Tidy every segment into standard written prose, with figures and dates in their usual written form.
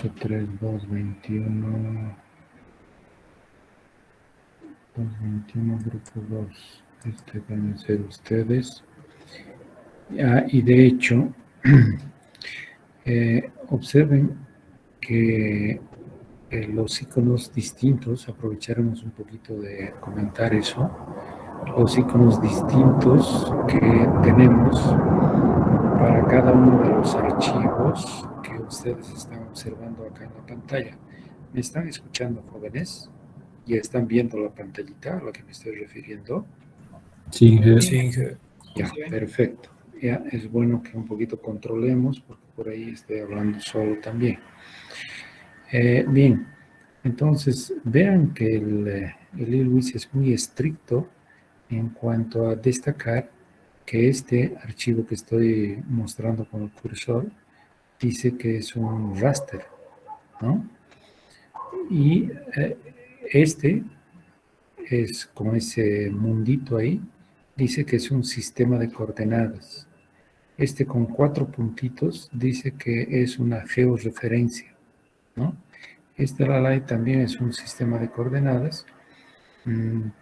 83221 221 grupo 2. Deben ser ustedes. Y de hecho, observen que los iconos distintos, aprovecharemos un poquito de comentar eso, los iconos distintos que tenemos para cada uno de los archivos que ustedes están observando acá en la pantalla. ¿Me están escuchando, jóvenes? ¿Ya están viendo la pantallita a la que me estoy refiriendo? Sí, ya, perfecto. Ya es bueno que un poquito controlemos, porque por ahí estoy hablando solo también. Bien, entonces vean que el ILWIS es muy estricto en cuanto a destacar que este archivo que estoy mostrando con el cursor dice que es un raster, ¿no? Y este es como ese mundito ahí, dice que es un sistema de coordenadas. Este con 4 puntitos dice que es una georreferencia, ¿no? Este Lalai también es un sistema de coordenadas,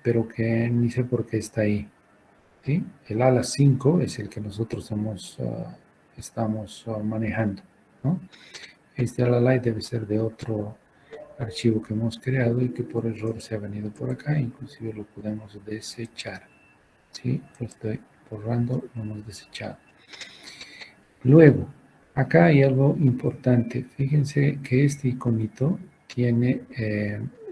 pero que ni sé por qué está ahí, ¿sí? El ala 5 es el que nosotros estamos manejando, ¿no? Este Lalai debe ser de otro archivo que hemos creado y que por error se ha venido por acá, inclusive lo podemos desechar, ¿sí? Lo estoy borrando, lo hemos desechado. Luego, acá hay algo importante. Fíjense que este iconito tiene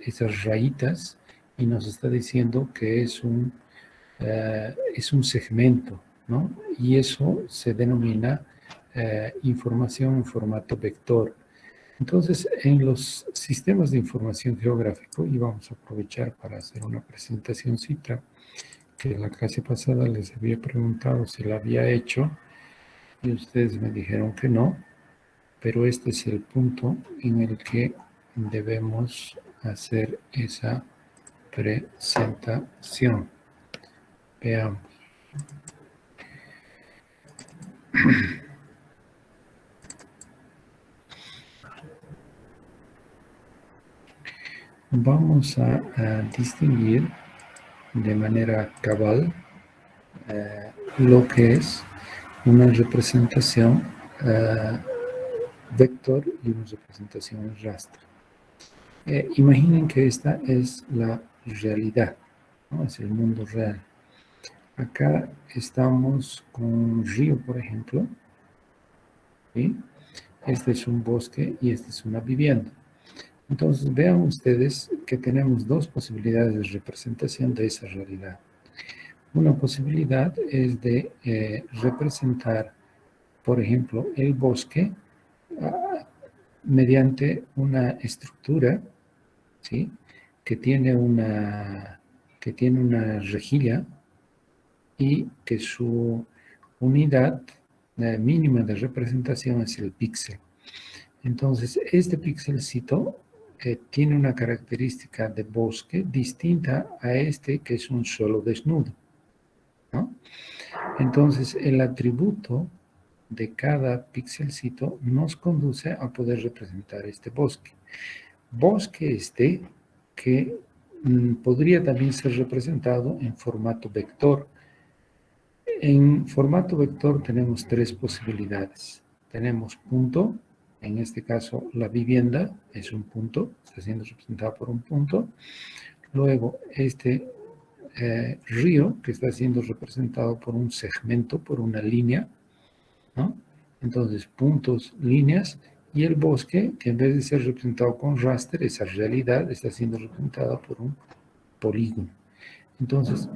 esas rayitas y nos está diciendo que es un segmento, ¿no? Y eso se denomina información en formato vector. Entonces, en los sistemas de información geográfico, y vamos a aprovechar para hacer una presentacióncita, que la clase pasada les había preguntado si la había hecho, y ustedes me dijeron que no, pero este es el punto en el que debemos hacer esa presentación. Veamos. Vamos a distinguir de manera cabal lo que es una representación vector y una representación raster. Imaginen que esta es la realidad, ¿no? Es el mundo real. Acá estamos con un río, por ejemplo, ¿sí? Este es un bosque y esta es una vivienda. Entonces, vean ustedes que tenemos dos posibilidades de representación de esa realidad. Una posibilidad es de representar, por ejemplo, el bosque mediante una estructura, ¿sí? que tiene una rejilla y que su unidad mínima de representación es el píxel. Entonces, este píxelcito tiene una característica de bosque distinta a este que es un suelo desnudo, ¿no? Entonces, el atributo de cada píxelcito nos conduce a poder representar este bosque. Bosque este que podría también ser representado en formato vector. En formato vector tenemos tres posibilidades. Tenemos punto, en este caso la vivienda es un punto, está siendo representada por un punto. Luego este río que está siendo representado por un segmento, por una línea, ¿no? Entonces puntos, líneas, y el bosque que en vez de ser representado con raster, esa realidad está siendo representada por un polígono. Entonces,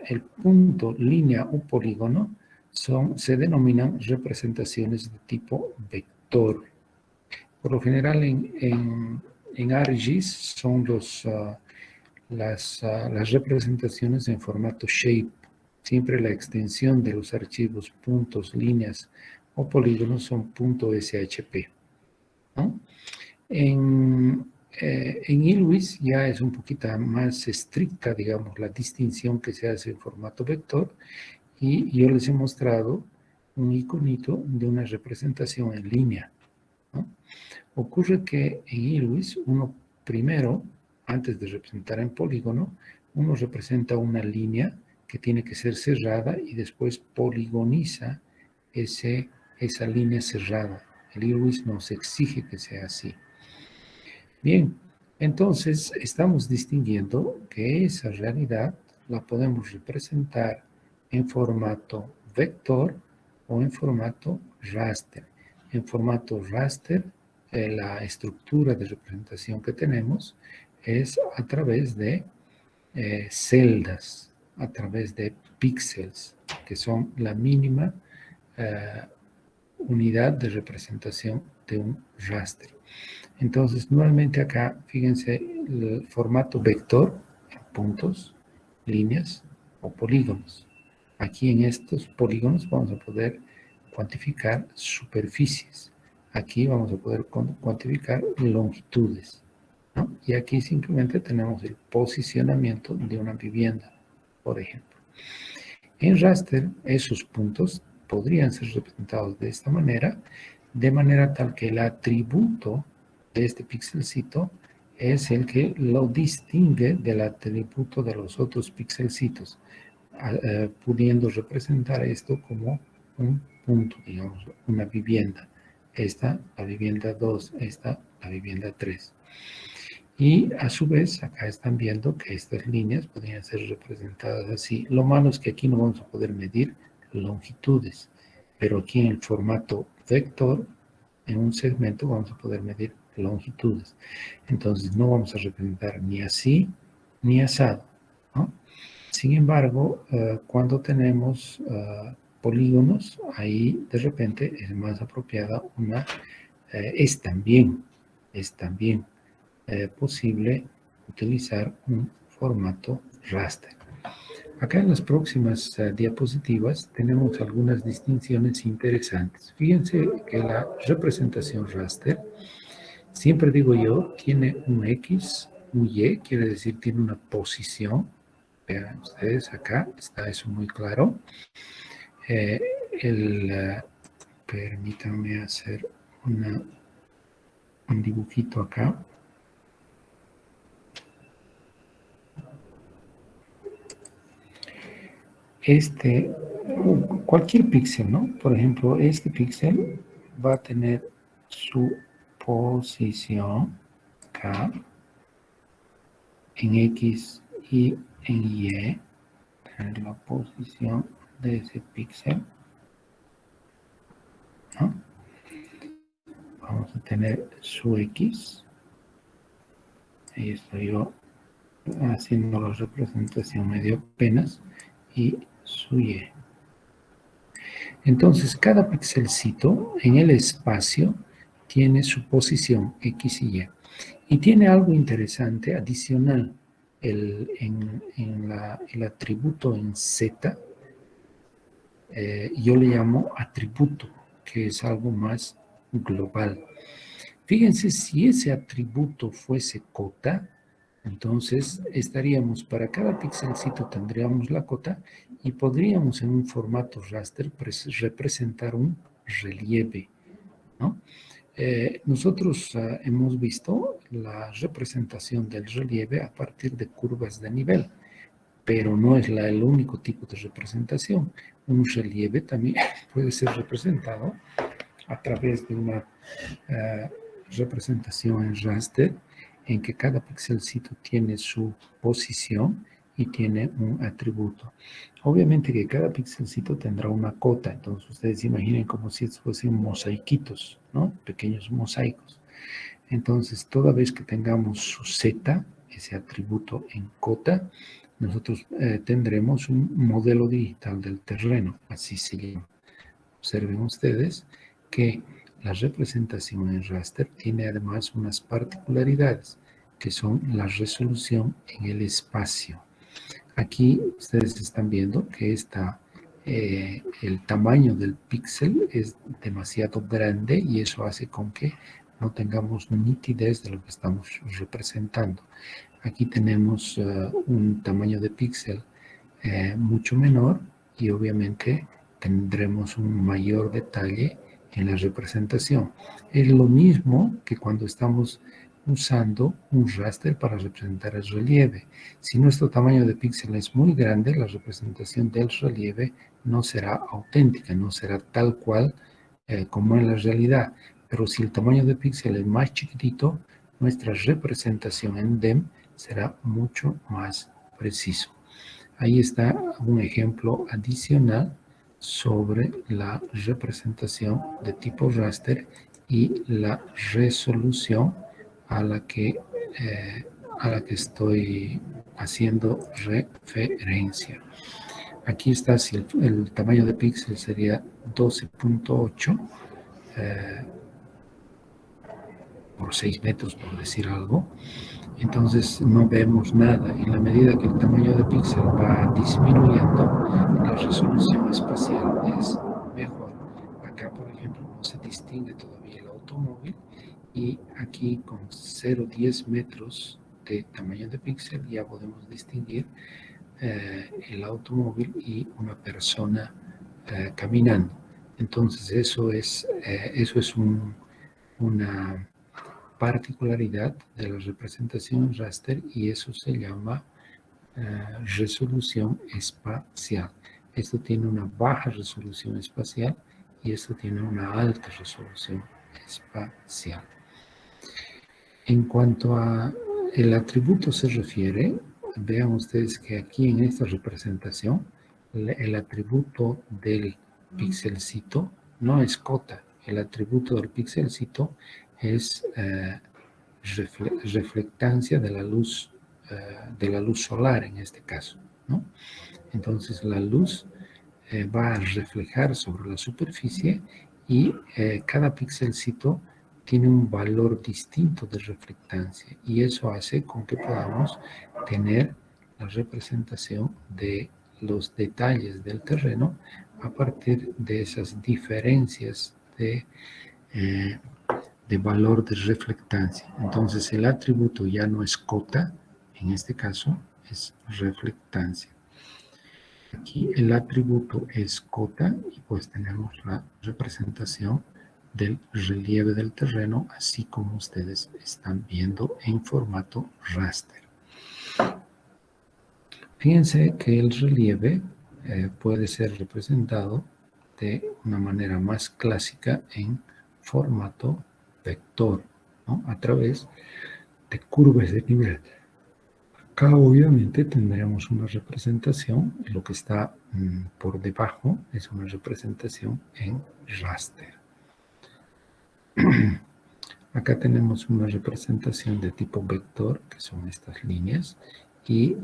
el punto, línea o polígono se denominan representaciones de tipo vector. Por lo general en ARGIS son las representaciones en formato shape. Siempre la extensión de los archivos puntos, líneas o polígonos son .shp, ¿no? En ILWIS ya es un poquito más estricta, digamos, la distinción que se hace en formato vector, y yo les he mostrado un iconito de una representación en línea, ¿no? Ocurre que en IRWIS uno primero, antes de representar en polígono, uno representa una línea que tiene que ser cerrada y después poligoniza esa línea cerrada. El IRWIS nos exige que sea así. Bien, entonces estamos distinguiendo que esa realidad la podemos representar en formato vector o en formato raster. En formato raster, la estructura de representación que tenemos es a través de celdas, a través de píxeles, que son la mínima unidad de representación de un raster. Entonces, nuevamente acá, fíjense, el formato vector, puntos, líneas o polígonos. Aquí en estos polígonos vamos a poder cuantificar superficies. Aquí vamos a poder cuantificar longitudes, ¿no? Y aquí simplemente tenemos el posicionamiento de una vivienda, por ejemplo. En raster, esos puntos podrían ser representados de manera tal que el atributo de este pixelcito es el que lo distingue del atributo de los otros pixelcitos, pudiendo representar esto como un punto, digamos, una vivienda. Esta, la vivienda 2, esta, la vivienda 3. Y a su vez, acá están viendo que estas líneas podrían ser representadas así. Lo malo es que aquí no vamos a poder medir longitudes, pero aquí en el formato vector, en un segmento vamos a poder medir longitudes. Entonces no vamos a representar ni así ni asado, ¿no? Sin embargo, cuando tenemos polígonos, ahí de repente es más apropiada una, es también posible utilizar un formato raster. Acá en las próximas diapositivas tenemos algunas distinciones interesantes. Fíjense que la representación raster, siempre digo yo, tiene un X, un Y, quiere decir tiene una posición. Vean ustedes, acá está eso muy claro. Permítanme hacer un dibujito acá. Cualquier píxel, ¿no? Por ejemplo, este píxel va a tener su posición acá en X y en Y, tener la posición de ese píxel, ¿no? Vamos a tener su X, ahí estoy yo haciendo la representación medio apenas, y su Y. Entonces, cada pixelcito en el espacio tiene su posición X y Y. Y tiene algo interesante adicional. El atributo en Z, yo le llamo atributo, que es algo más global. Fíjense, si ese atributo fuese cota, entonces estaríamos, para cada pixelcito tendríamos la cota y podríamos en un formato raster representar un relieve, ¿no? Nosotros hemos visto la representación del relieve a partir de curvas de nivel, pero no es el único tipo de representación. Un relieve también puede ser representado a través de una representación en raster en que cada pixelcito tiene su posición y tiene un atributo. Obviamente que cada pixelcito tendrá una cota, entonces ustedes imaginen como si fuesen mosaiquitos, ¿no? Pequeños mosaicos. Entonces, toda vez que tengamos su Z, ese atributo en cota, nosotros tendremos un modelo digital del terreno, así se llama. Observen ustedes que la representación en raster tiene además unas particularidades, que son la resolución en el espacio. Aquí ustedes están viendo que el tamaño del píxel es demasiado grande y eso hace con que no tengamos nitidez de lo que estamos representando. Aquí tenemos un tamaño de píxel mucho menor y obviamente tendremos un mayor detalle en la representación. Es lo mismo que cuando estamos usando un raster para representar el relieve. Si nuestro tamaño de píxel es muy grande, la representación del relieve no será auténtica, no será tal cual como en la realidad. Pero si el tamaño de píxel es más chiquitito, nuestra representación en DEM será mucho más preciso. Ahí está un ejemplo adicional sobre la representación de tipo raster y la resolución a la que estoy haciendo referencia. Aquí está, si el tamaño de píxel sería 12.8 por 6 metros, por decir algo, entonces no vemos nada. En la medida que el tamaño de píxel va disminuyendo, la resolución espacial es mejor. Acá, por ejemplo, no se distingue todavía el automóvil y aquí con 0,10 metros de tamaño de píxel ya podemos distinguir el automóvil y una persona caminando. Entonces eso es una particularidad de la representación raster y eso se llama resolución espacial. Esto tiene una baja resolución espacial y esto tiene una alta resolución espacial. En cuanto a el atributo se refiere, vean ustedes que aquí en esta representación el atributo del pixelcito no es cota, el atributo del pixelcito es reflectancia de la luz solar en este caso, ¿no? Entonces la luz va a reflejar sobre la superficie y cada pixelcito tiene un valor distinto de reflectancia y eso hace con que podamos tener la representación de los detalles del terreno a partir de esas diferencias de valor de reflectancia. Entonces el atributo ya no es cota, en este caso es reflectancia. Aquí el atributo es cota y pues tenemos la representación del relieve del terreno, así como ustedes están viendo en formato raster. Fíjense que el relieve puede ser representado de una manera más clásica en formato vector, ¿no? A través de curvas de nivel. Acá obviamente tendremos una representación, lo que está por debajo es una representación en raster. Acá tenemos una representación de tipo vector, que son estas líneas, y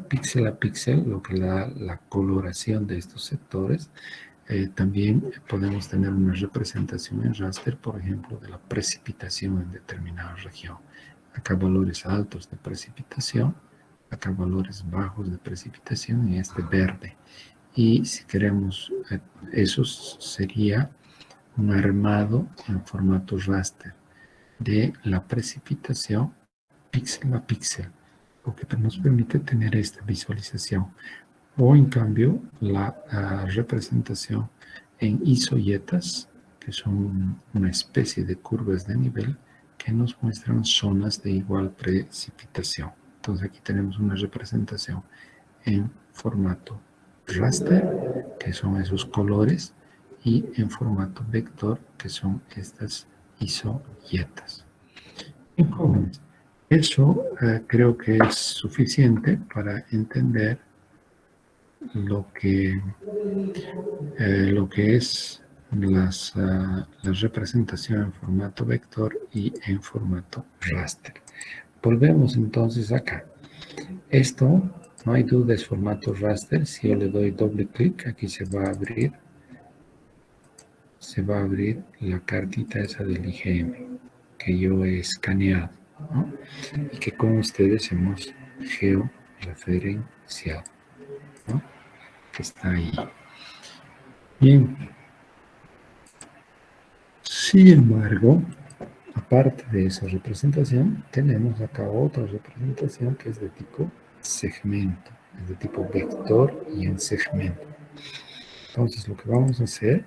píxel a píxel, lo que da la coloración de estos sectores. También podemos tener una representación en raster, por ejemplo, de la precipitación en determinada región. Acá valores altos de precipitación, acá valores bajos de precipitación en este verde. Y si queremos, eso sería un armado en formato raster de la precipitación píxel a píxel, lo que nos permite tener esta visualización. O en cambio, la representación en isoyetas, que son una especie de curvas de nivel que nos muestran zonas de igual precipitación. Entonces aquí tenemos una representación en formato raster, que son esos colores, y en formato vector, que son estas isoyetas. Bien, jóvenes, eso creo que es suficiente para entender lo que es la representación en formato vector y en formato raster. Volvemos entonces acá. Esto, no hay duda, es formato raster. Si yo le doy doble clic, aquí se va a abrir la cartita esa del IGM que yo he escaneado, ¿no? Y que con ustedes hemos georreferenciado, ¿no? Que está ahí. Bien. Sin embargo, aparte de esa representación, tenemos acá otra representación que es de tipo segmento, es de tipo vector y en segmento. Entonces, lo que vamos a hacer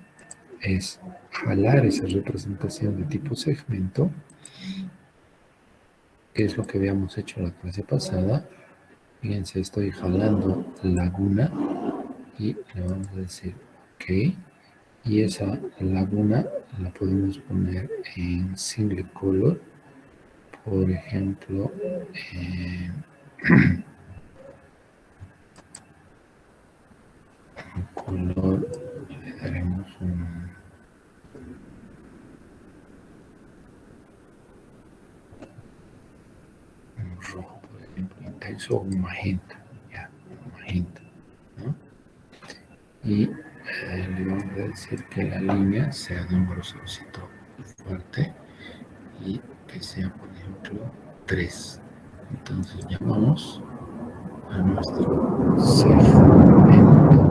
es jalar esa representación de tipo segmento, que es lo que habíamos hecho la clase pasada. Fíjense, estoy jalando laguna y le vamos a decir OK. Y esa laguna la podemos poner en single color. Por ejemplo, color, le daremos un rojo, por ejemplo, intenso, o un magenta, ya, un magenta, ¿no? Y le vamos a decir que la línea sea de un grosorcito fuerte y que sea, por ejemplo, 3. Entonces llamamos a nuestro segmento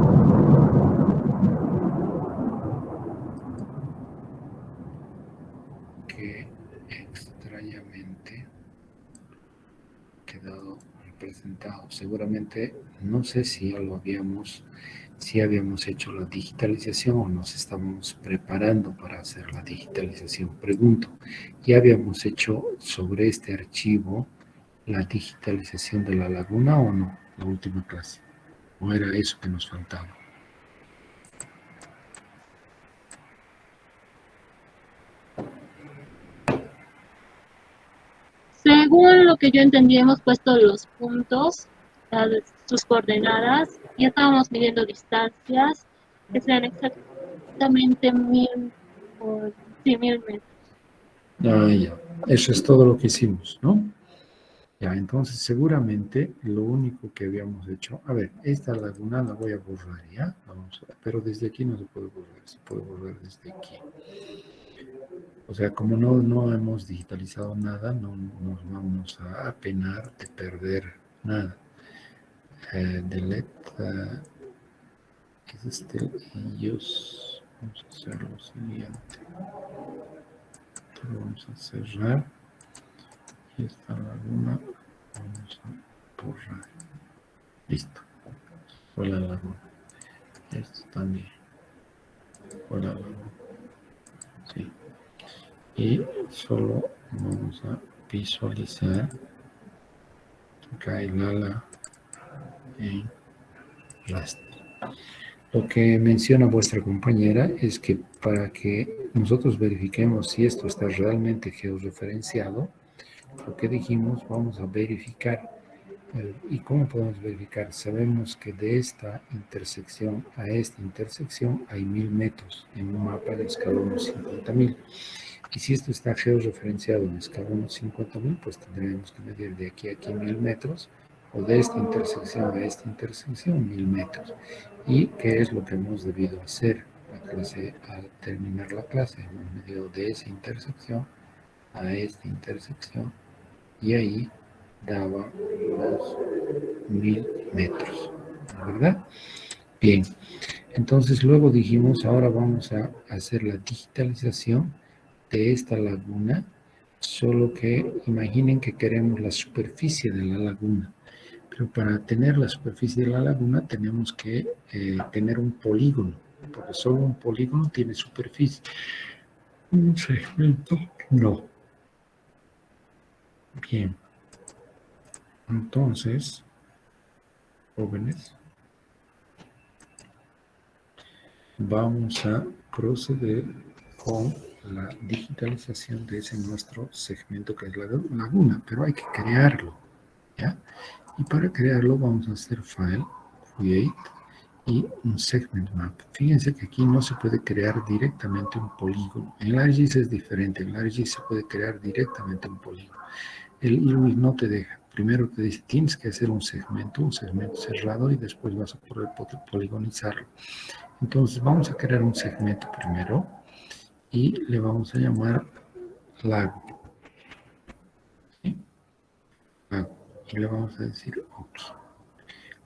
que extrañamente quedado representado. Seguramente, no sé si ya lo habíamos, si habíamos hecho la digitalización o nos estamos preparando para hacer la digitalización. Pregunto, ¿ya habíamos hecho sobre este archivo la digitalización de la laguna o no? La última clase. ¿O era eso que nos faltaba? Según lo que yo entendí, hemos puesto los puntos, sus coordenadas, y estábamos midiendo distancias que sean exactamente 1000 por 1000 metros. Ah, ya. Eso es todo lo que hicimos, ¿no? Ya, entonces seguramente lo único que habíamos hecho, a ver, esta laguna la voy a borrar, ¿ya? Vamos a ver, pero desde aquí no se puede borrar, se puede borrar desde aquí. O sea, como no hemos digitalizado nada, no nos vamos a apenar de perder nada. Delete, ¿qué es este? Ellos, vamos a hacer lo siguiente. Lo vamos a cerrar. Y esta laguna vamos a borrar. Listo. Fue la laguna. Esto también. Fue la laguna. Sí. Y solo vamos a visualizar acá el ala en raster. Lo que menciona vuestra compañera es que para que nosotros verifiquemos si esto está realmente georreferenciado, lo que dijimos, vamos a verificar. ¿Y cómo podemos verificar? Sabemos que de esta intersección a esta intersección hay 1000 metros en un mapa de escalón 50.000. Y si esto está georreferenciado en escalón 50.000, pues tendremos que medir de aquí a aquí 1000 metros, o de esta intersección a esta intersección 1000 metros. ¿Y qué es lo que hemos debido hacer al terminar la clase? Hemos medido de esa intersección a esta intersección y ahí daba los 1000 metros, ¿verdad? Bien, entonces luego dijimos, ahora vamos a hacer la digitalización de esta laguna, solo que imaginen que queremos la superficie de la laguna, pero para tener la superficie de la laguna tenemos que tener un polígono, porque solo un polígono tiene superficie. Un segmento, no. Bien, entonces, jóvenes, vamos a proceder con la digitalización de ese nuestro segmento que es la laguna, pero hay que crearlo, ¿ya? Y para crearlo vamos a hacer File, Create y un Segment Map. Fíjense que aquí no se puede crear directamente un polígono. En el ArcGIS es diferente, en el ArcGIS se puede crear directamente un polígono. El IRWIS no te deja. Primero te dice, tienes que hacer un segmento cerrado y después vas a poder poligonizarlo. Entonces vamos a crear un segmento primero y le vamos a llamar lago. ¿Sí? Lago. Y le vamos a decir OK.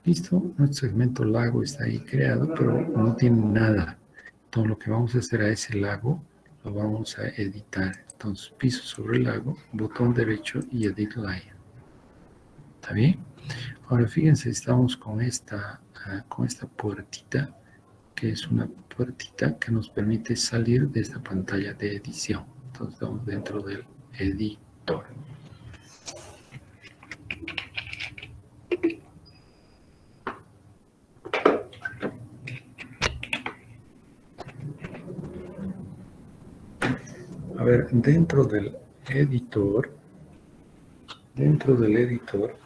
Listo, nuestro segmento lago está ahí creado, pero no tiene nada. Entonces lo que vamos a hacer a ese lago, lo vamos a editar. Entonces piso sobre el lago, botón derecho y Edit Layer. ¿Está bien? Ahora fíjense, estamos con esta puertita que es una puertita que nos permite salir de esta pantalla de edición. Entonces estamos dentro del editor. A ver, dentro del editor dentro del editor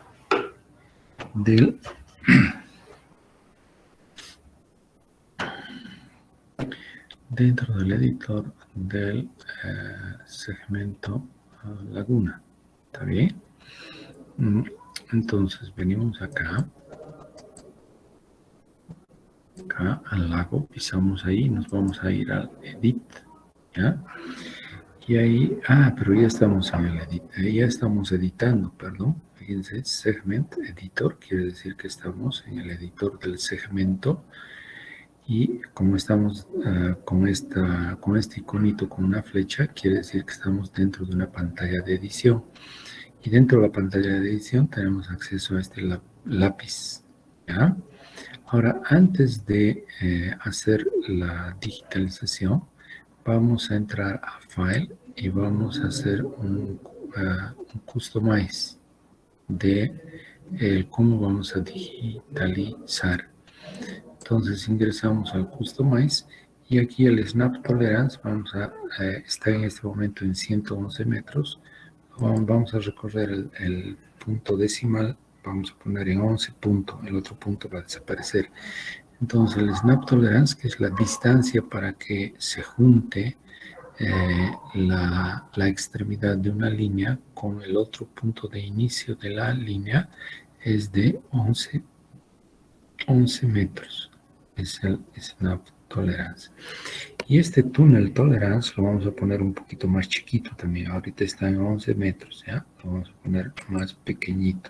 del segmento Laguna. ¿Está bien? Entonces venimos acá al lago, pisamos ahí, nos vamos a ir al edit, ¿ya? Y ahí, pero ya estamos en el ya estamos editando, perdón. Fíjense, segment editor, quiere decir que estamos en el editor del segmento. Y como estamos con este iconito con una flecha, quiere decir que estamos dentro de una pantalla de edición. Y dentro de la pantalla de edición tenemos acceso a este lápiz, ¿ya? Ahora, antes de hacer la digitalización, vamos a entrar a File y vamos a hacer un customize de cómo vamos a digitalizar. Entonces ingresamos al Customize y aquí el Snap Tolerance está en este momento en 111 metros. Vamos a recorrer el punto decimal, vamos a poner en 11 puntos, el otro punto va a desaparecer. Entonces el Snap Tolerance, que es la distancia para que se junte la extremidad de una línea con el otro punto de inicio de la línea, es de 11 metros. Es el Snap Tolerance. Y este Tunnel Tolerance lo vamos a poner un poquito más chiquito también. Ahorita está en 11 metros, ¿ya? Lo vamos a poner más pequeñito.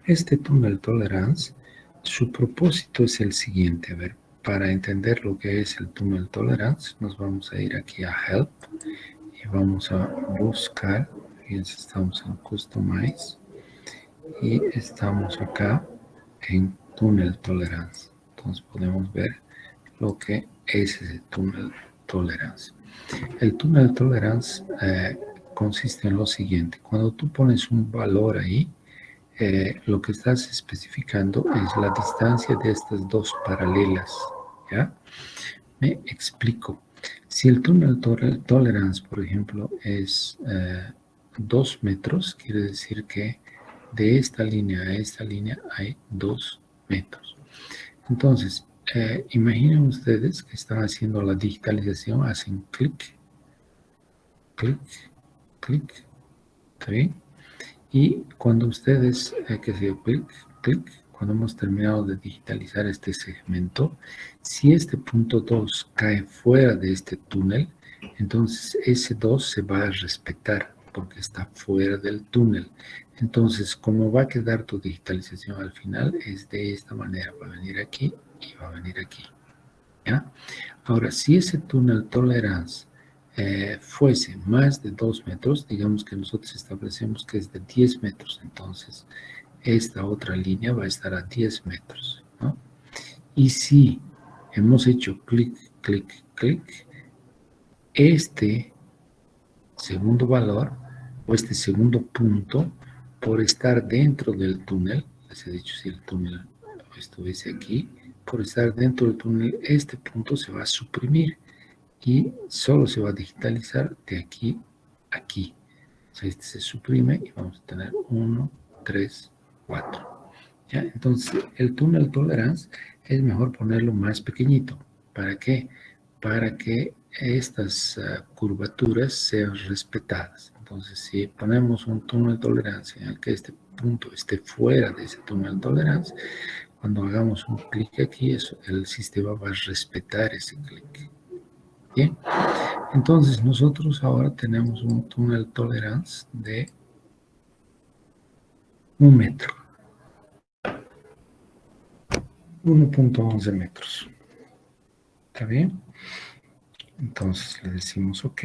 Este Tunnel Tolerance, su propósito es el siguiente. A ver, para entender lo que es el Tunnel Tolerance, nos vamos a ir aquí a Help y vamos a buscar. Fíjense, estamos en Customize y estamos acá en Tunnel Tolerance. Entonces podemos ver lo que es ese Tunnel Tolerance. El Tunnel Tolerance consiste en lo siguiente. Cuando tú pones un valor ahí, lo que estás especificando es la distancia de estas dos paralelas, ¿ya? Me explico. Si el Tunnel Tolerance, por ejemplo, es 2 metros, quiere decir que de esta línea a esta línea hay 2 metros. Entonces, imaginen ustedes que están haciendo la digitalización, hacen clic, clic, clic, ¿sí? Y cuando ustedes, clic, clic, cuando hemos terminado de digitalizar este segmento, si este punto 2 cae fuera de este túnel, entonces ese 2 se va a respetar porque está fuera del túnel. Entonces, como va a quedar tu digitalización al final, es de esta manera. Va a venir aquí y va a venir aquí, ¿ya? Ahora, si ese Tunnel Tolerance fuese más de 2 metros, digamos que nosotros establecemos que es de 10 metros, entonces esta otra línea va a estar a 10 metros, ¿no? Y si hemos hecho clic, clic, clic, este segundo valor o este segundo punto, por estar dentro del túnel, les he dicho si el túnel estuviese aquí, por estar dentro del túnel, este punto se va a suprimir y solo se va a digitalizar de aquí a aquí. O sea, este se suprime y vamos a tener 1, 3, 4. ¿Ya? Entonces, el Tunnel Tolerance es mejor ponerlo más pequeñito. ¿Para qué? Para que estas curvaturas sean respetadas. Entonces, si ponemos un Tunnel Tolerance en el que este punto esté fuera de ese Tunnel Tolerance, cuando hagamos un clic aquí, el sistema va a respetar ese clic. Bien, entonces nosotros ahora tenemos un Tunnel Tolerance de 1 metro. 1.11 metros. ¿Está bien? Entonces le decimos OK.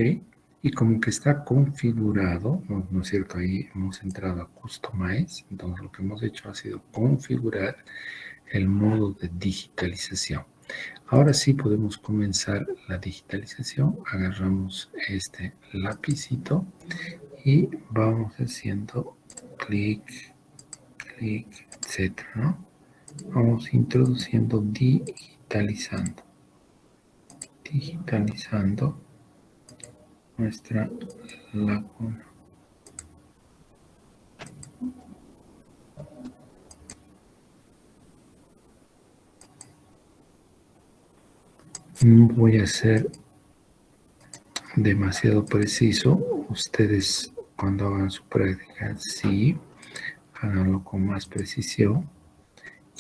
Y como que está configurado, ¿no es cierto? Ahí hemos entrado a Customize. Entonces lo que hemos hecho ha sido configurar el modo de digitalización. Ahora sí podemos comenzar la digitalización. Agarramos este lapicito y vamos haciendo clic, clic, etcétera, ¿no? Vamos introduciendo digitalizando nuestra laguna. No voy a ser demasiado preciso. Ustedes cuando hagan su práctica, sí, háganlo con más precisión.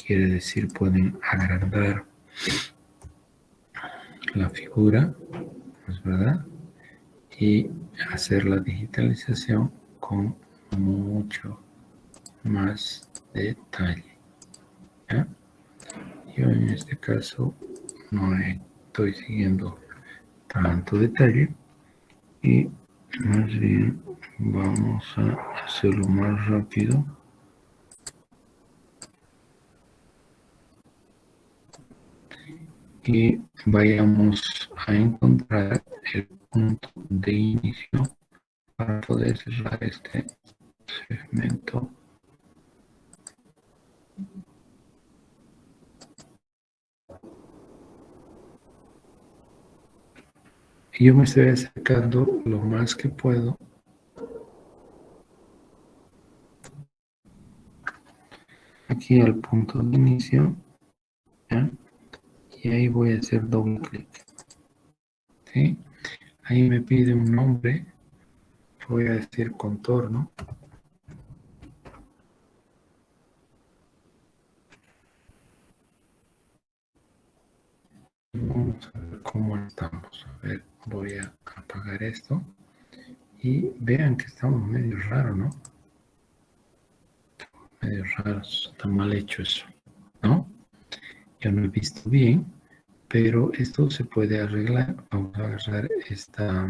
Quiere decir, pueden agrandar la figura, ¿es verdad? Y hacer la digitalización con mucho más detalle, ¿ya? Yo en este caso no estoy siguiendo tanto detalle y más bien vamos a hacerlo más rápido. Y vayamos a encontrar el punto de inicio para poder cerrar este segmento. Y yo me estoy acercando lo más que puedo aquí al punto de inicio, ¿ya? Y ahí voy a hacer doble clic, ¿sí? Ahí me pide un nombre, voy a decir contorno. Vamos a ver cómo estamos. A ver, voy a apagar esto y vean que estamos medio raro, ¿no? Medio raros, está mal hecho eso, ¿no? Yo no he visto bien, pero esto se puede arreglar. Vamos a agarrar esta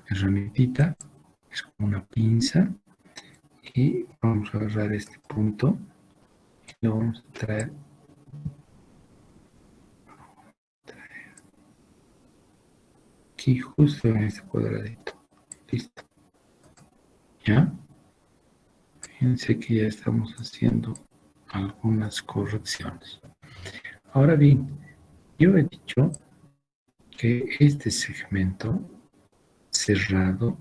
herramientita, es como una pinza, y vamos a agarrar este punto y lo vamos a traer aquí justo en este cuadradito. Listo. ¿Ya? Fíjense que ya estamos haciendo algunas correcciones. Ahora bien, yo he dicho que este segmento cerrado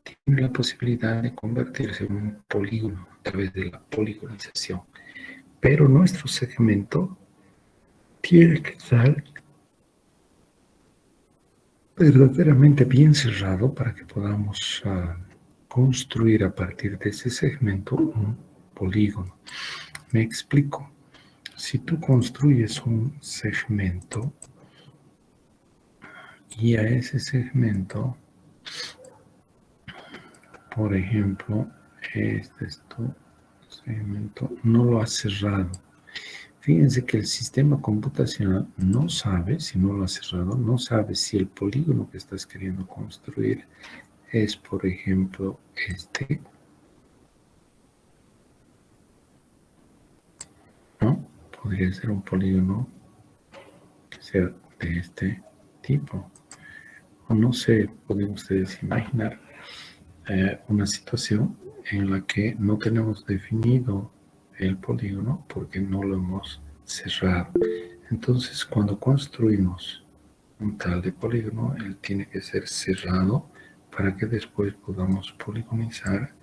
tiene la posibilidad de convertirse en un polígono a través de la poligonización. Pero nuestro segmento tiene que estar verdaderamente bien cerrado para que podamos construir a partir de ese segmento un polígono. Me explico. Si tú construyes un segmento y a ese segmento, por ejemplo, este es tu segmento, no lo has cerrado. Fíjense que el sistema computacional no sabe, si no lo has cerrado, no sabe si el polígono que estás queriendo construir es, por ejemplo, este, ¿no? Podría ser un polígono que sea de este tipo. O no sé, pueden ustedes imaginar una situación en la que no tenemos definido el polígono porque no lo hemos cerrado. Entonces, cuando construimos un tal de polígono, él tiene que ser cerrado para que después podamos poligonizar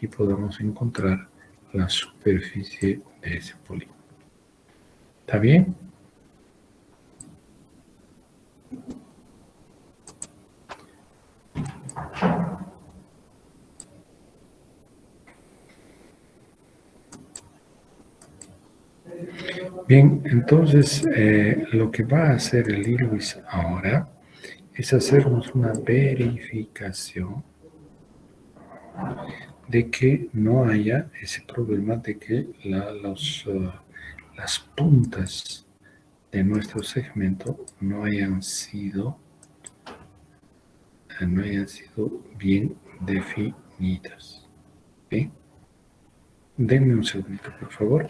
y podamos encontrar la superficie de ese polígono. ¿Está bien? Bien, entonces lo que va a hacer el IRWIS ahora es hacernos una verificación de que no haya ese problema de que las puntas de nuestro segmento no hayan sido bien definidas. ¿Sí? Denme un segundito, por favor.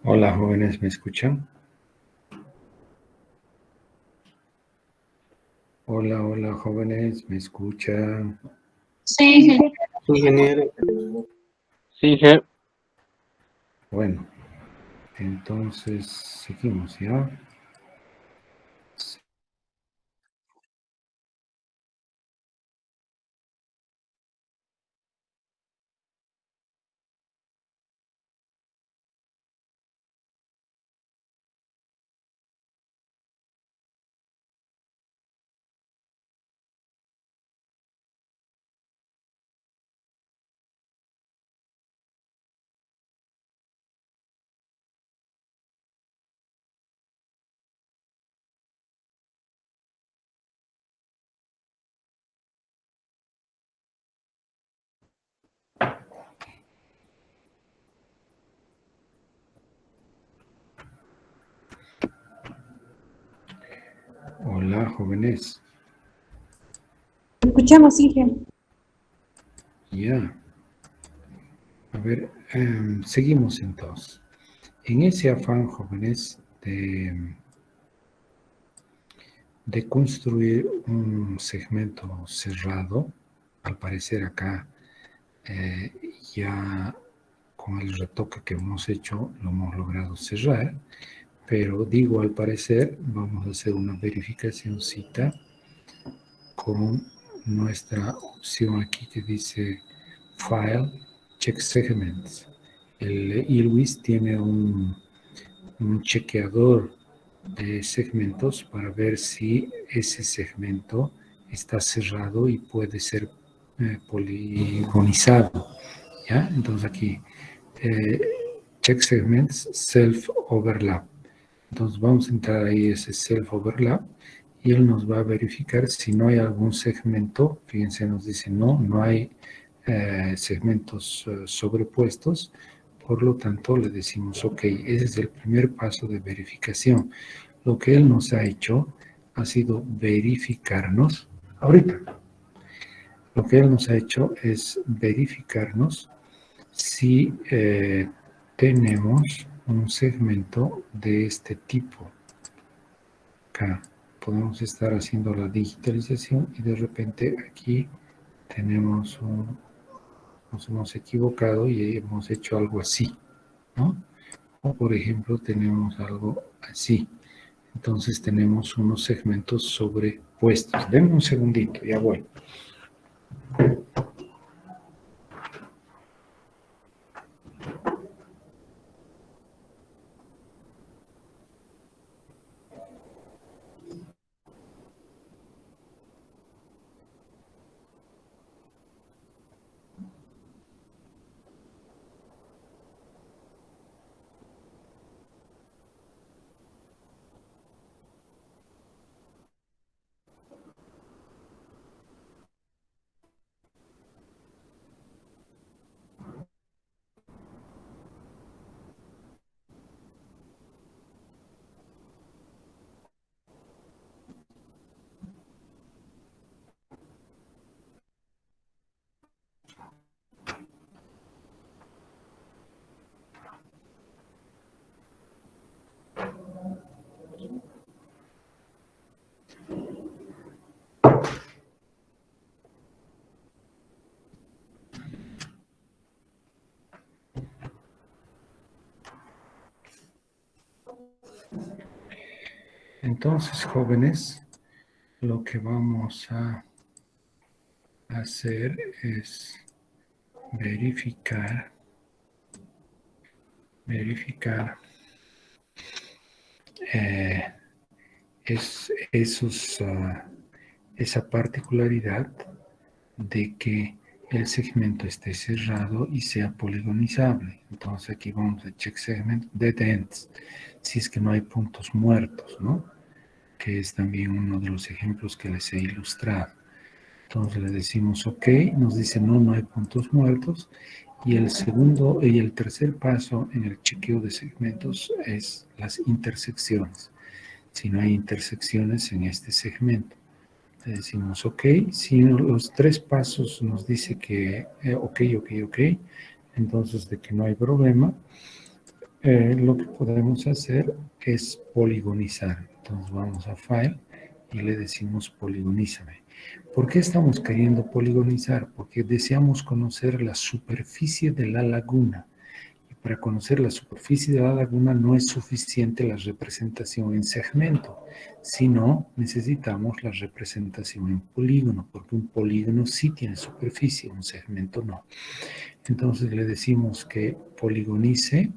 Hola, jóvenes, ¿me escuchan? Hola, hola, jóvenes, ¿me escuchan? Sí, Ingeniero. Sí, jefe. Bueno, entonces seguimos, ¿ya? Hola, jóvenes. Escuchamos, Inge. Ya. A ver, seguimos entonces. En ese afán, jóvenes, de construir un segmento cerrado, al parecer acá ya con el retoque que hemos hecho lo hemos logrado cerrar, pero digo al parecer vamos a hacer una verificacióncita con nuestra opción aquí que dice File, Check Segments. El ILWIS tiene un chequeador de segmentos para ver si ese segmento está cerrado y puede ser poligonizado. ¿Ya? Entonces aquí, check segments, self overlap. Entonces vamos a entrar ahí ese self overlap y él nos va a verificar si no hay algún segmento. Fíjense, nos dice no hay segmentos sobrepuestos. Por lo tanto, le decimos, ok, ese es el primer paso de verificación. Lo que él nos ha hecho ha sido verificarnos, ahorita, lo que él nos ha hecho es verificarnos si tenemos un segmento de este tipo. Acá podemos estar haciendo la digitalización y de repente aquí tenemos nos hemos equivocado y hemos hecho algo así, ¿no? O por ejemplo tenemos algo así. Entonces tenemos unos segmentos sobrepuestos. Denme un segundito, ya voy. Entonces, jóvenes, lo que vamos a hacer es verificar esa particularidad de que el segmento esté cerrado y sea poligonizable. Entonces aquí vamos a check segment dead ends, si es que no hay puntos muertos, ¿no? Que es también uno de los ejemplos que les he ilustrado. Entonces le decimos OK, nos dice no hay puntos muertos. Y el segundo y el tercer paso en el chequeo de segmentos es las intersecciones. Si no hay intersecciones en este segmento, le decimos OK. Si los tres pasos nos dice que OK, entonces de que no hay problema, lo que podemos hacer es poligonizar. Entonces vamos a File y le decimos poligonízame. ¿Por qué estamos queriendo poligonizar? Porque deseamos conocer la superficie de la laguna. Y para conocer la superficie de la laguna no es suficiente la representación en segmento, sino necesitamos la representación en polígono, porque un polígono sí tiene superficie, un segmento no. Entonces le decimos que poligonice.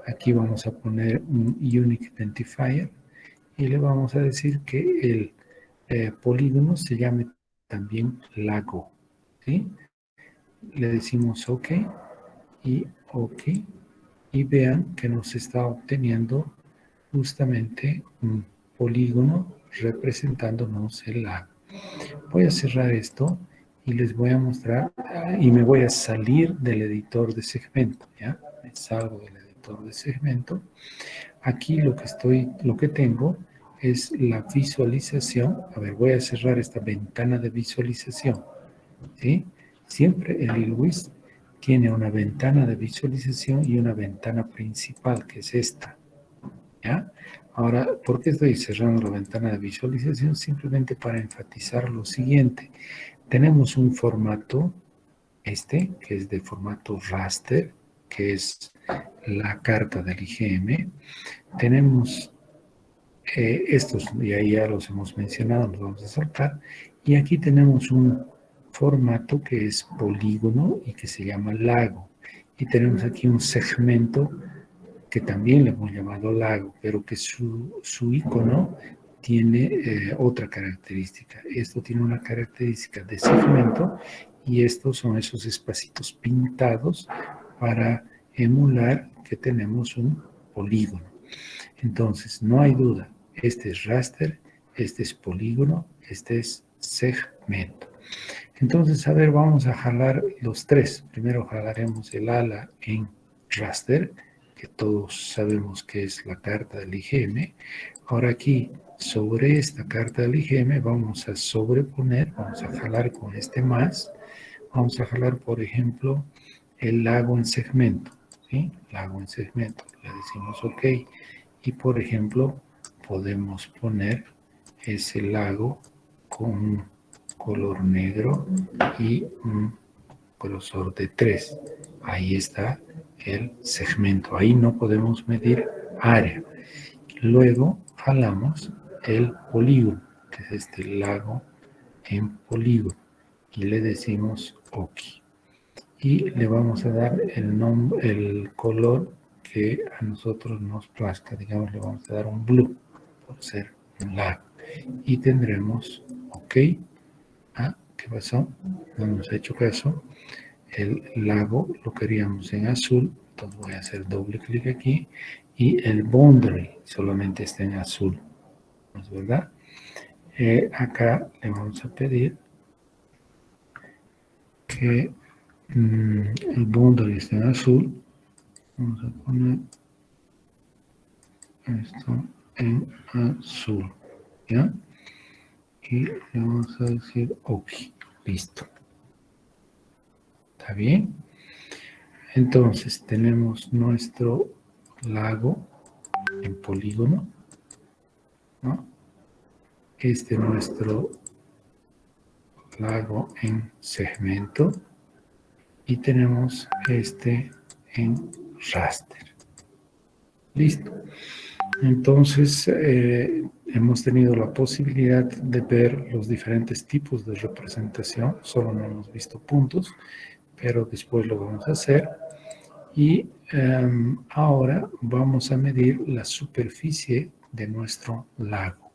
Aquí vamos a poner un Unique Identifier y le vamos a decir que el polígono se llame también lago. ¿Sí? Le decimos OK y OK. Y vean que nos está obteniendo justamente un polígono representándonos el lago. Voy a cerrar esto y les voy a mostrar, y me voy a salir del editor de segmento, ¿ya? Me salgo del editor de segmento. Aquí lo que tengo es la visualización. A ver, voy a cerrar esta ventana de visualización, ¿sí? Siempre el ILWIS tiene una ventana de visualización y una ventana principal, que es esta, ¿ya? Ahora, ¿por qué estoy cerrando la ventana de visualización? Simplemente para enfatizar lo siguiente. Tenemos un formato, que es de formato raster, que es la carta del IGM. Tenemos estos, y ahí ya los hemos mencionado, los vamos a saltar. Y aquí tenemos un formato que es polígono y que se llama lago. Y tenemos aquí un segmento que también le hemos llamado lago, pero que su icono tiene otra característica. Esto tiene una característica de segmento y estos son esos espacitos pintados para emular que tenemos un polígono. Entonces, no hay duda, este es raster, este es polígono, este es segmento. Entonces, a ver, vamos a jalar los tres. Primero jalaremos el ala en raster, que todos sabemos que es la carta del IGM. Ahora aquí, sobre esta carta del IGM, vamos a sobreponer, vamos a jalar con este más. Vamos a jalar, por ejemplo, el lago en segmento, ¿sí? Lago en segmento. Le decimos OK. Y, por ejemplo, podemos poner ese lago con un color negro y un grosor de 3. Ahí está el segmento. Ahí no podemos medir área. Luego jalamos el polígono, que es este lago en polígono, y le decimos OK. Y le vamos a dar el color que a nosotros nos plazca. Digamos, le vamos a dar un blue, por ser un lago. Y tendremos OK. ¿Qué pasó? No nos ha hecho caso. El lago lo queríamos en azul, entonces voy a hacer doble clic aquí y el boundary solamente está en azul, ¿no es verdad? Acá le vamos a pedir que el boundary esté en azul. Vamos a poner esto en azul, ¿ya? Y le vamos a decir OK, listo. ¿Está bien? Entonces tenemos nuestro lago en polígono, ¿no? Nuestro lago en segmento y tenemos en raster. Listo. Entonces hemos tenido la posibilidad de ver los diferentes tipos de representación. Solo no hemos visto puntos, pero después lo vamos a hacer. Y ahora vamos a medir la superficie de nuestro lago.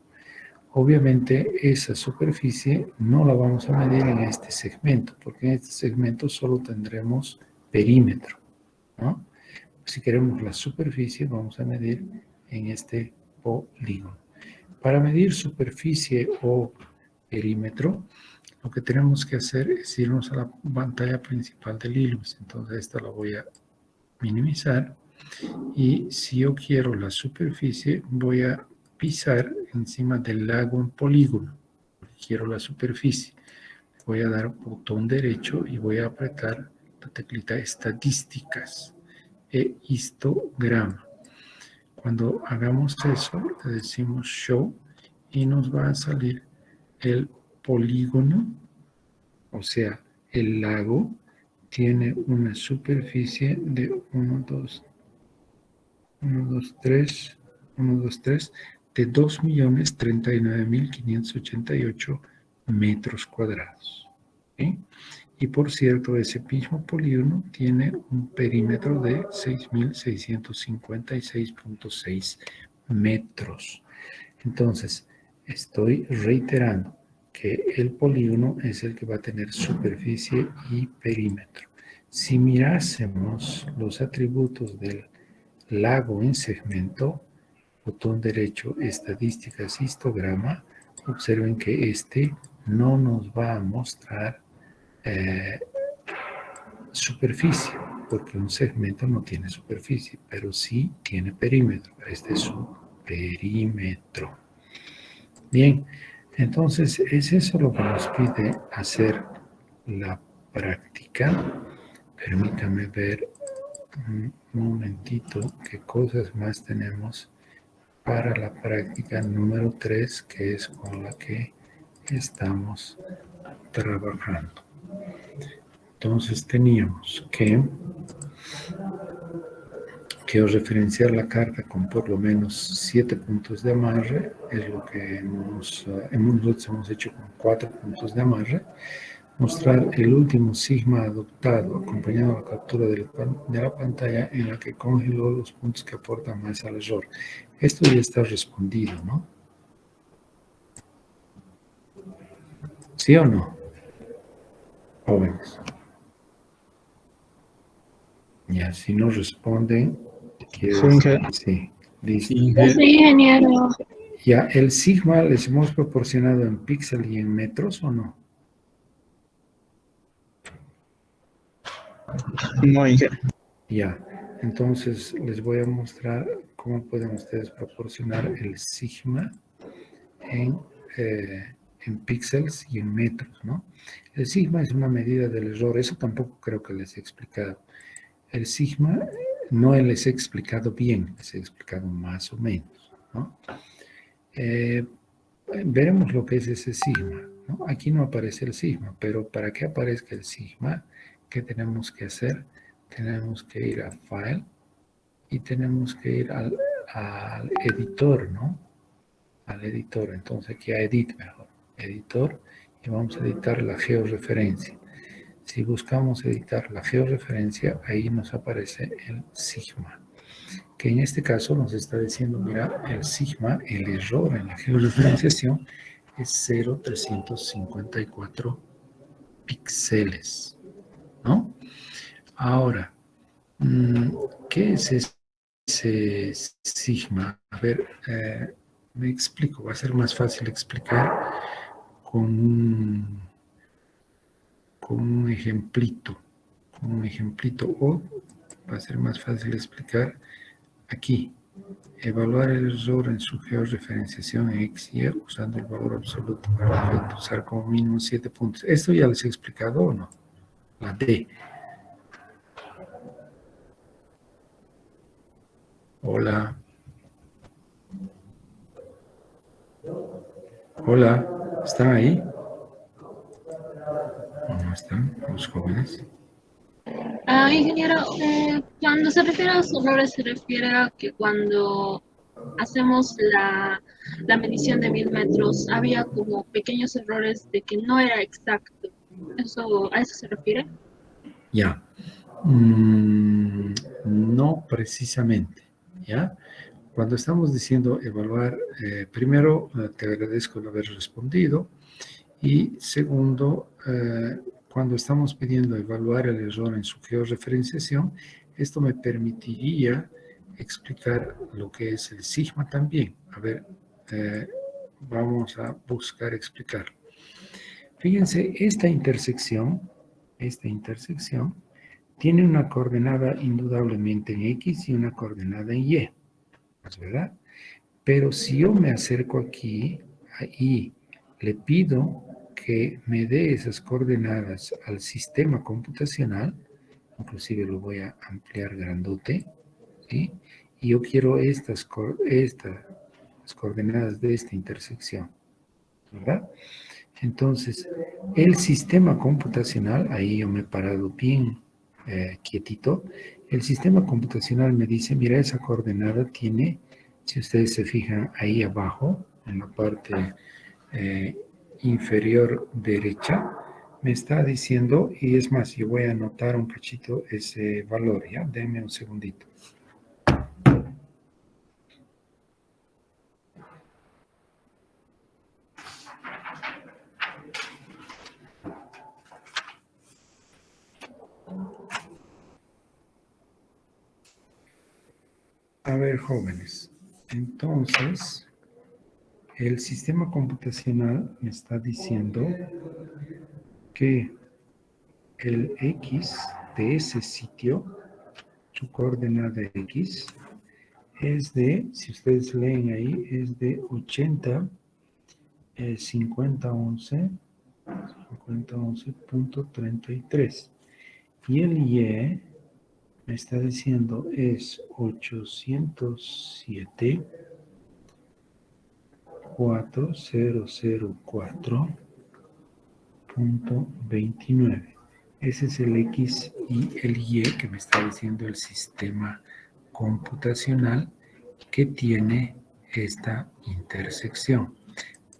Obviamente esa superficie no la vamos a medir en este segmento, porque en este segmento solo tendremos perímetro, ¿no? Si queremos la superficie, vamos a medir en este polígono. Para medir superficie o perímetro, lo que tenemos que hacer es irnos a la pantalla principal del ILWIS. Entonces esta la voy a minimizar. Y si yo quiero la superficie, voy a pisar encima del lago en polígono. Quiero la superficie. Voy a dar botón derecho y voy a apretar la teclita estadísticas e histograma. Cuando hagamos eso, le decimos show y nos va a salir el polígono, o sea, el lago tiene una superficie de 1, 2, 3, 1, 2, 3, de 2.039.588 metros cuadrados. ¿Sí? Y por cierto, ese mismo polígono tiene un perímetro de 6.656.6 metros. Entonces, estoy reiterando que el polígono es el que va a tener superficie y perímetro. Si mirásemos los atributos del lago en segmento, botón derecho, estadísticas, histograma, observen que este no nos va a mostrar superficie, porque un segmento no tiene superficie, pero sí tiene perímetro. Este es su perímetro. Bien, entonces es eso lo que nos pide hacer la práctica. Permítame ver un momentito qué cosas más tenemos para la práctica número 3, que es con la que estamos trabajando. Entonces teníamos que referenciar la carga con por lo menos 7 puntos de amarre, es lo que nosotros hemos hecho con 4 puntos de amarre. Mostrar el último sigma adoptado, acompañado de la captura de la pantalla en la que congeló los puntos que aportan más al error. Esto ya está respondido, ¿no? ¿Sí o no? Jóvenes. Ya, si no responden, quiere decir sí. Listo. Sí, ingeniero. Ya, ¿el sigma les hemos proporcionado en píxeles y en metros o no? No, ingeniero. Ya, entonces les voy a mostrar cómo pueden ustedes proporcionar el sigma en píxeles y en metros, ¿no? El sigma es una medida del error, eso tampoco creo que les he explicado. El sigma no les he explicado bien, les he explicado más o menos, ¿no? Veremos lo que es ese sigma, ¿no? Aquí no aparece el sigma, pero para que aparezca el sigma, ¿qué tenemos que hacer? Tenemos que ir a File y tenemos que ir al editor, ¿no? Al editor, entonces aquí a Edit mejor, editor, y vamos a editar la georreferencia. Si buscamos editar la georreferencia, ahí nos aparece el sigma, que en este caso nos está diciendo, mira, el sigma, el error en la georreferenciación es 0,354 píxeles, ¿no? Ahora, ¿qué es ese sigma? A ver, me explico, va a ser más fácil explicar con un ejemplito, o va a ser más fácil explicar aquí. Evaluar el error en su georreferenciación en X y Y usando el valor absoluto para efecto, usar como mínimo 7 puntos. ¿Esto ya les he explicado o no? La D. Hola. Hola, ¿están ahí? ¿O no están los jóvenes? Ingeniero, cuando se refiere a los errores, se refiere a que cuando hacemos la medición de 1000 metros, había como pequeños errores de que no era exacto. ¿A eso se refiere? Ya. No precisamente, ¿ya? Cuando estamos diciendo evaluar, primero, te agradezco el haber respondido, y segundo, cuando estamos pidiendo evaluar el error en su georreferenciación, esto me permitiría explicar lo que es el sigma también. A ver, vamos a buscar explicarlo. Fíjense, esta intersección tiene una coordenada indudablemente en X y una coordenada en Y, ¿es verdad? Pero si yo me acerco aquí y le pido que me dé esas coordenadas al sistema computacional, inclusive lo voy a ampliar grandote, ¿sí? Y yo quiero esta las coordenadas de esta intersección, ¿verdad? Entonces, el sistema computacional, ahí yo me he parado bien quietito, el sistema computacional me dice, mira, esa coordenada tiene, si ustedes se fijan ahí abajo, en la parte inferior derecha, me está diciendo, y es más, yo voy a anotar un cachito ese valor, ¿ya? Denme un segundito. A ver, jóvenes, entonces, el sistema computacional me está diciendo que el X de ese sitio, su coordenada X, es de, si ustedes leen ahí, es de 80, 5011.33. Y el Y me está diciendo es 807.4004.29. Ese es el X y el Y que me está diciendo el sistema computacional que tiene esta intersección.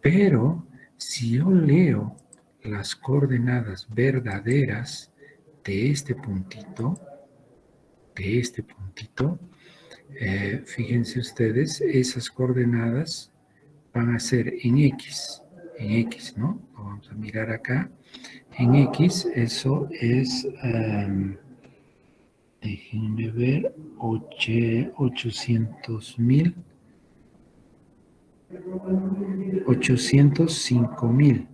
Pero si yo leo las coordenadas verdaderas de este puntito, fíjense ustedes, esas coordenadas van a ser en X, ¿no? Lo vamos a mirar acá. En X, eso es, déjenme ver, 800.000, 805.000,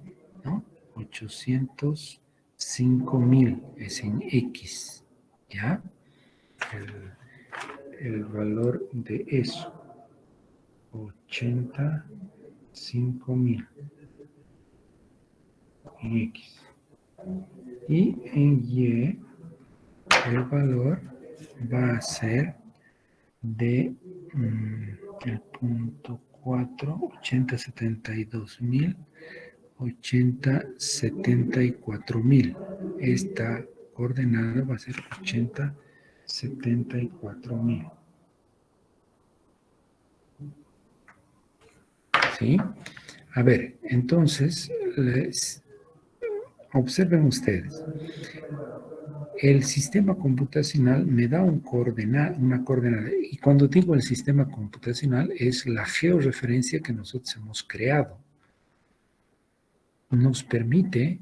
¿no? 805.000 es en X, ¿ya? El valor de eso, 85.000 en X. Y en Y, el valor va a ser de el punto 4, 8072.000, 8074.000. Esta coordenada va a ser 8074.000. ¿Sí? A ver, entonces, observen ustedes. El sistema computacional me da una coordenada. Y cuando digo el sistema computacional, es la georreferencia que nosotros hemos creado. Nos permite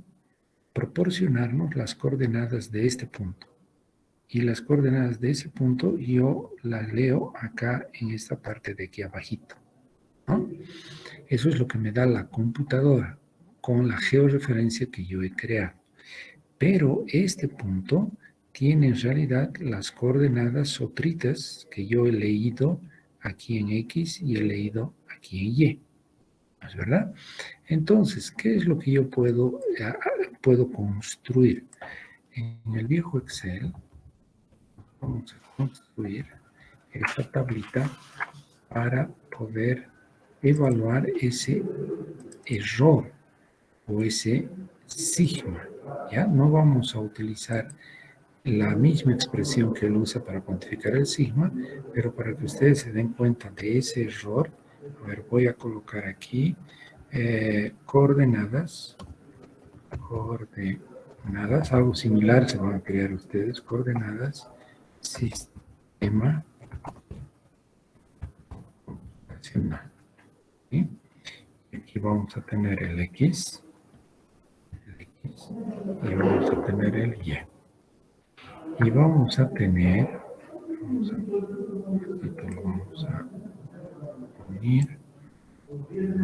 proporcionarnos las coordenadas de este punto. Y las coordenadas de ese punto yo las leo acá en esta parte de aquí abajito, ¿no? Eso es lo que me da la computadora con la georreferencia que yo he creado. Pero este punto tiene en realidad las coordenadas sotritas que yo he leído aquí en X y he leído aquí en Y. ¿No es verdad? Entonces, ¿qué es lo que yo puedo construir? En el viejo Excel, vamos a construir esta tablita para poder evaluar ese error o ese sigma. ¿Ya? No vamos a utilizar la misma expresión que él usa para cuantificar el sigma, pero para que ustedes se den cuenta de ese error, a ver, voy a colocar aquí coordenadas, algo similar se van a crear ustedes, coordenadas, sistema computacional. ¿Sí? Aquí vamos a tener el X, y vamos a tener el Y. Y vamos a tener, esto lo vamos a unir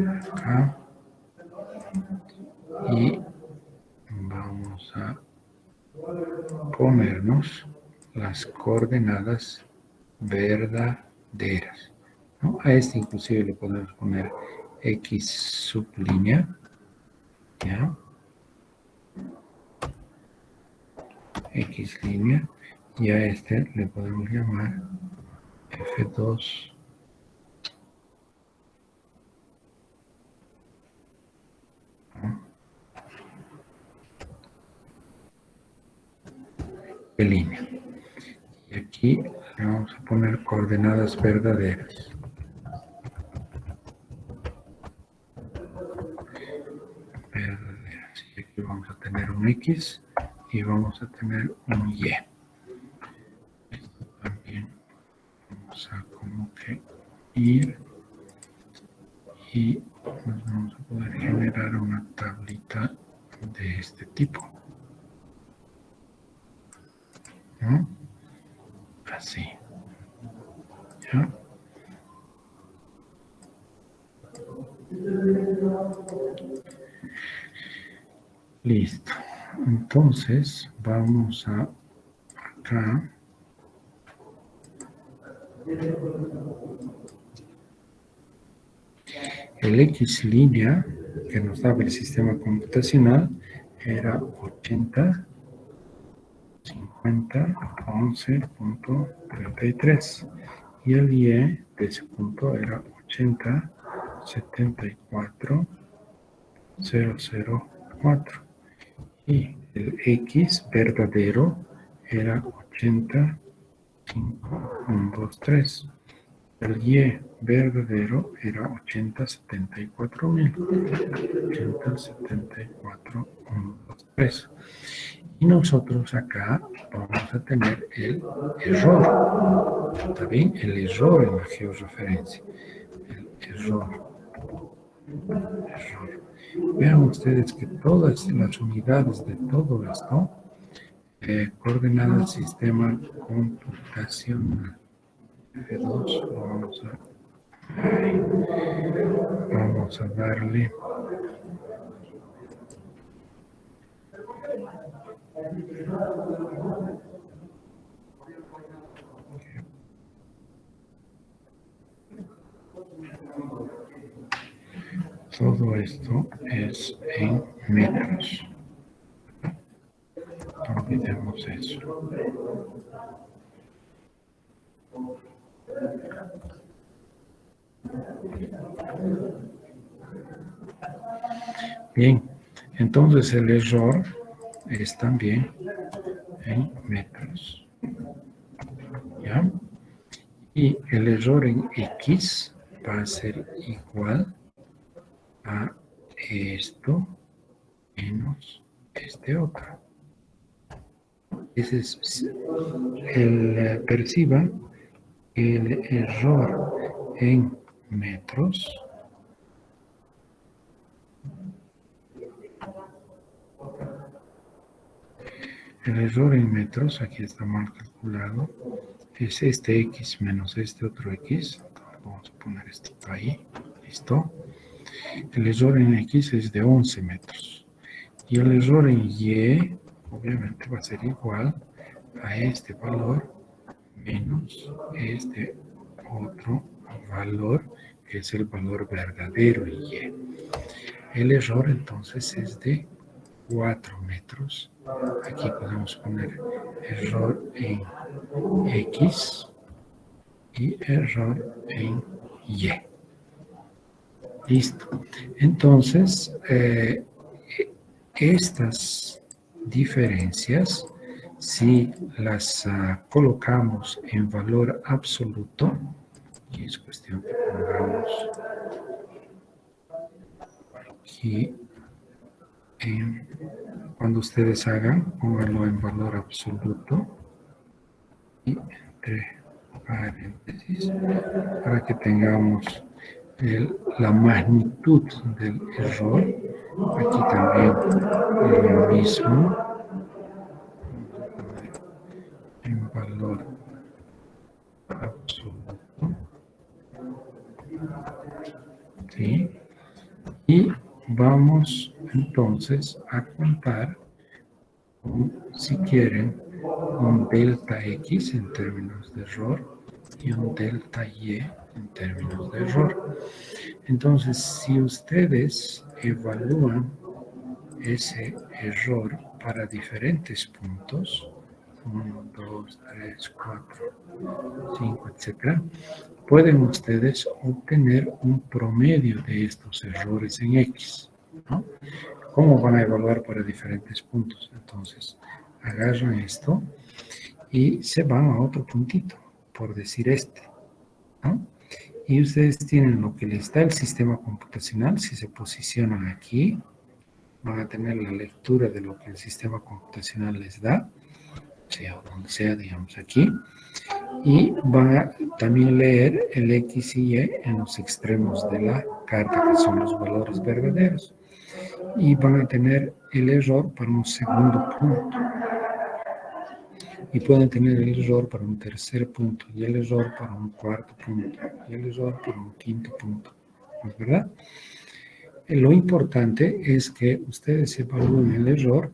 acá, y vamos a ponernos las coordenadas verdaderas, ¿no? A este inclusive le podemos poner X sublínea, ¿ya? X línea, y a este le podemos llamar F2 de línea. Y aquí le vamos a poner coordenadas verdaderas. Verdaderas. Y aquí vamos a tener un X y vamos a tener un Y. Esto también vamos a como que ir y nos vamos a poder generar una tablita de este tipo. ¿No? Así. ¿Ya? Listo. Entonces vamos a acá. El X línea que nos daba el sistema computacional era 80, 50, 11.33. Y el Y de ese punto era 80, 74, 004. Y el X verdadero era 80, 5, 1, 2, 3. El Y verdadero era 80, 74.000. 80, 74, 1, 2, 3. Y nosotros acá vamos a tener el error. ¿Está bien? El error en la georreferencia. El error. Vean ustedes que todas las unidades de todo esto, coordenadas sistema computacional. F2, vamos a darle todo esto es en metros. No olvidemos eso. Bien, entonces el error es también en metros. ¿Ya? Y el error en X va a ser igual a esto menos este otro. Ese es el perciba el error en metros aquí está mal calculado, es este X menos este otro X. Vamos a poner esto ahí, listo. El error en X es de 11 metros. Y el error en Y, obviamente, va a ser igual a este valor menos este otro valor, que es el valor verdadero en Y. El error, entonces, es de 4 metros. Aquí podemos poner error en X y error en Y. Listo. Entonces, estas diferencias, si las colocamos en valor absoluto, y es cuestión que pongamos aquí, cuando ustedes hagan, pónganlo en valor absoluto y entre paréntesis para que tengamos la magnitud del error. Aquí también lo mismo, en valor absoluto. ¿Sí? Y vamos entonces a contar, si quieren, un delta X en términos de error y un delta Y en términos de error. Entonces, si ustedes evalúan ese error para diferentes puntos, 1, 2, 3, 4, 5, etc., pueden ustedes obtener un promedio de estos errores en X, ¿no? ¿Cómo van a evaluar para diferentes puntos? Entonces, agarran esto y se van a otro puntito, por decir este, ¿no? Y ustedes tienen lo que les da el sistema computacional. Si se posicionan aquí, van a tener la lectura de lo que el sistema computacional les da, sea donde sea, digamos aquí, y van a también leer el X y Y en los extremos de la carta, que son los valores verdaderos, y van a tener el error para un segundo punto, y pueden tener el error para un tercer punto, y el error para un cuarto punto, y el error para un quinto punto, ¿no es verdad? Lo importante es que ustedes evalúen el error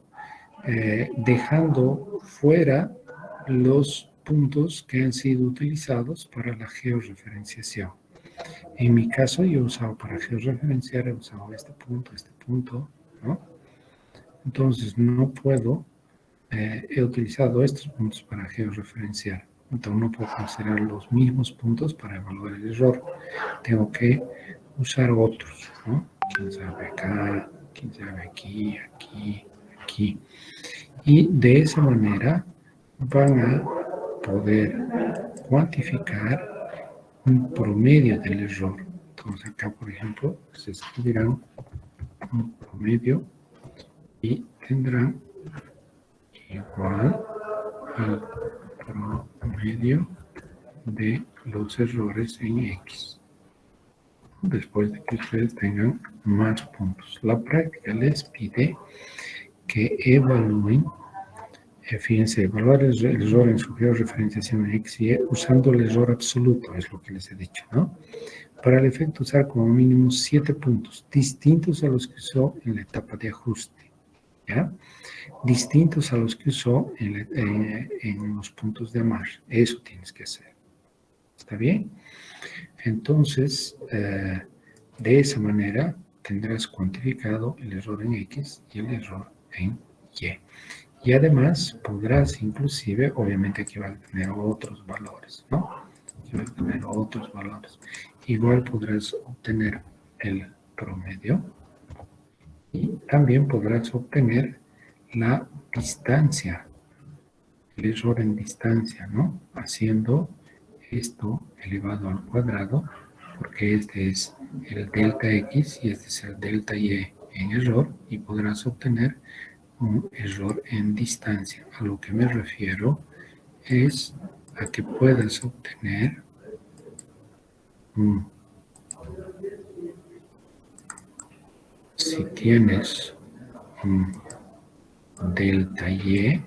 dejando fuera los puntos que han sido utilizados para la georreferenciación. En mi caso, yo he usado para georreferenciar, he usado este punto, ¿no? Entonces, no puedo, he utilizado estos puntos para georreferenciar. Entonces, no puedo considerar los mismos puntos para evaluar el error. Tengo que usar otros, ¿no? Quién sabe acá, quién sabe aquí, aquí, aquí. Y de esa manera van a poder cuantificar un promedio del error. Entonces acá, por ejemplo, se escribirán un promedio y tendrán igual al promedio de los errores en X, después de que ustedes tengan más puntos. La práctica les pide que evalúen, fíjense, evaluar el error en su georreferenciación en X y Y usando el error absoluto, es lo que les he dicho, ¿no? Para el efecto usar como mínimo 7 puntos, distintos a los que usó en la etapa de ajuste, ¿ya? Distintos a los que usó en los puntos de amarre. Eso tienes que hacer. ¿Está bien? Entonces, de esa manera tendrás cuantificado el error en X y el error en Y. Y además podrás inclusive, obviamente aquí va a tener otros valores, ¿no? Aquí va a tener otros valores. Igual podrás obtener el promedio y también podrás obtener la distancia, el error en distancia, ¿no? Haciendo esto elevado al cuadrado, porque este es el delta X y este es el delta Y en error, y podrás obtener un error en distancia. A lo que me refiero es a que puedas obtener si tienes un delta Y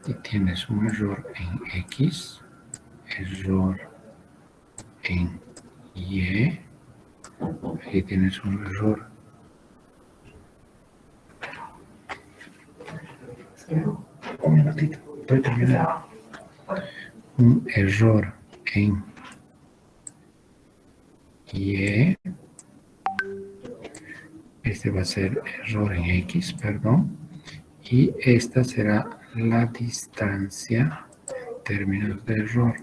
y tienes un error en X, error en Y, aquí tienes un error. Un minutito, estoy terminando. Un error en Y, este va a ser error en X, perdón, y esta será la distancia, términos de error,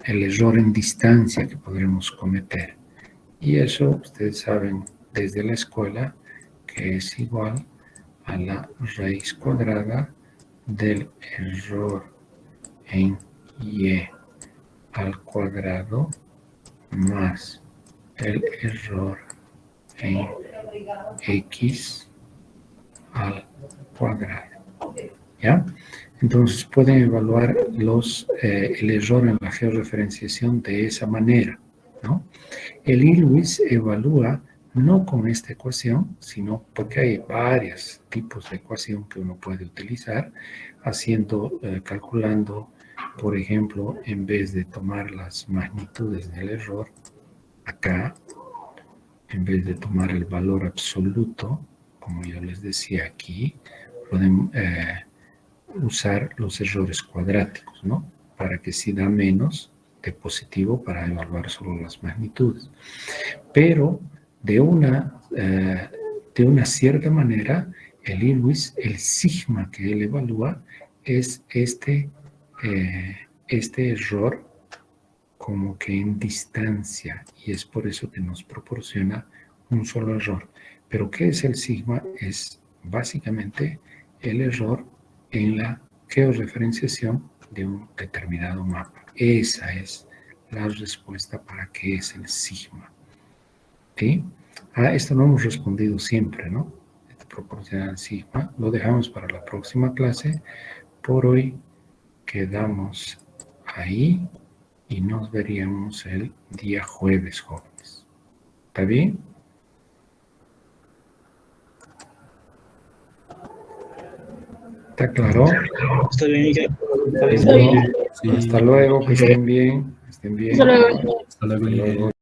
el error en distancia que podremos cometer. Y eso ustedes saben desde la escuela que es igual a la raíz cuadrada del error en Y al cuadrado más el error en X al cuadrado. ¿Ya? Entonces pueden evaluar el error en la georreferenciación de esa manera, ¿no? El ILWIS evalúa no con esta ecuación, sino porque hay varios tipos de ecuación que uno puede utilizar, calculando, por ejemplo, en vez de tomar las magnitudes del error, acá, en vez de tomar el valor absoluto, como yo les decía aquí, pueden usar los errores cuadráticos, ¿no? Para que si da menos de positivo para evaluar solo las magnitudes. Pero de una cierta manera, el ILWIS, el sigma que él evalúa, es este error como que en distancia, y es por eso que nos proporciona un solo error. Pero ¿qué es el sigma? Es básicamente el error en la georreferenciación de un determinado mapa. Esa es la respuesta para qué es el sigma. ¿Sí? Esto no hemos respondido siempre, ¿no? Proporcional sigma. Lo dejamos para la próxima clase. Por hoy quedamos ahí y nos veríamos el día jueves, jóvenes. ¿Está bien? ¿Está claro? Está bien, Inge. Está bien. Hasta luego, que estén bien. Estén bien. Hasta luego. Hasta luego. Hasta luego.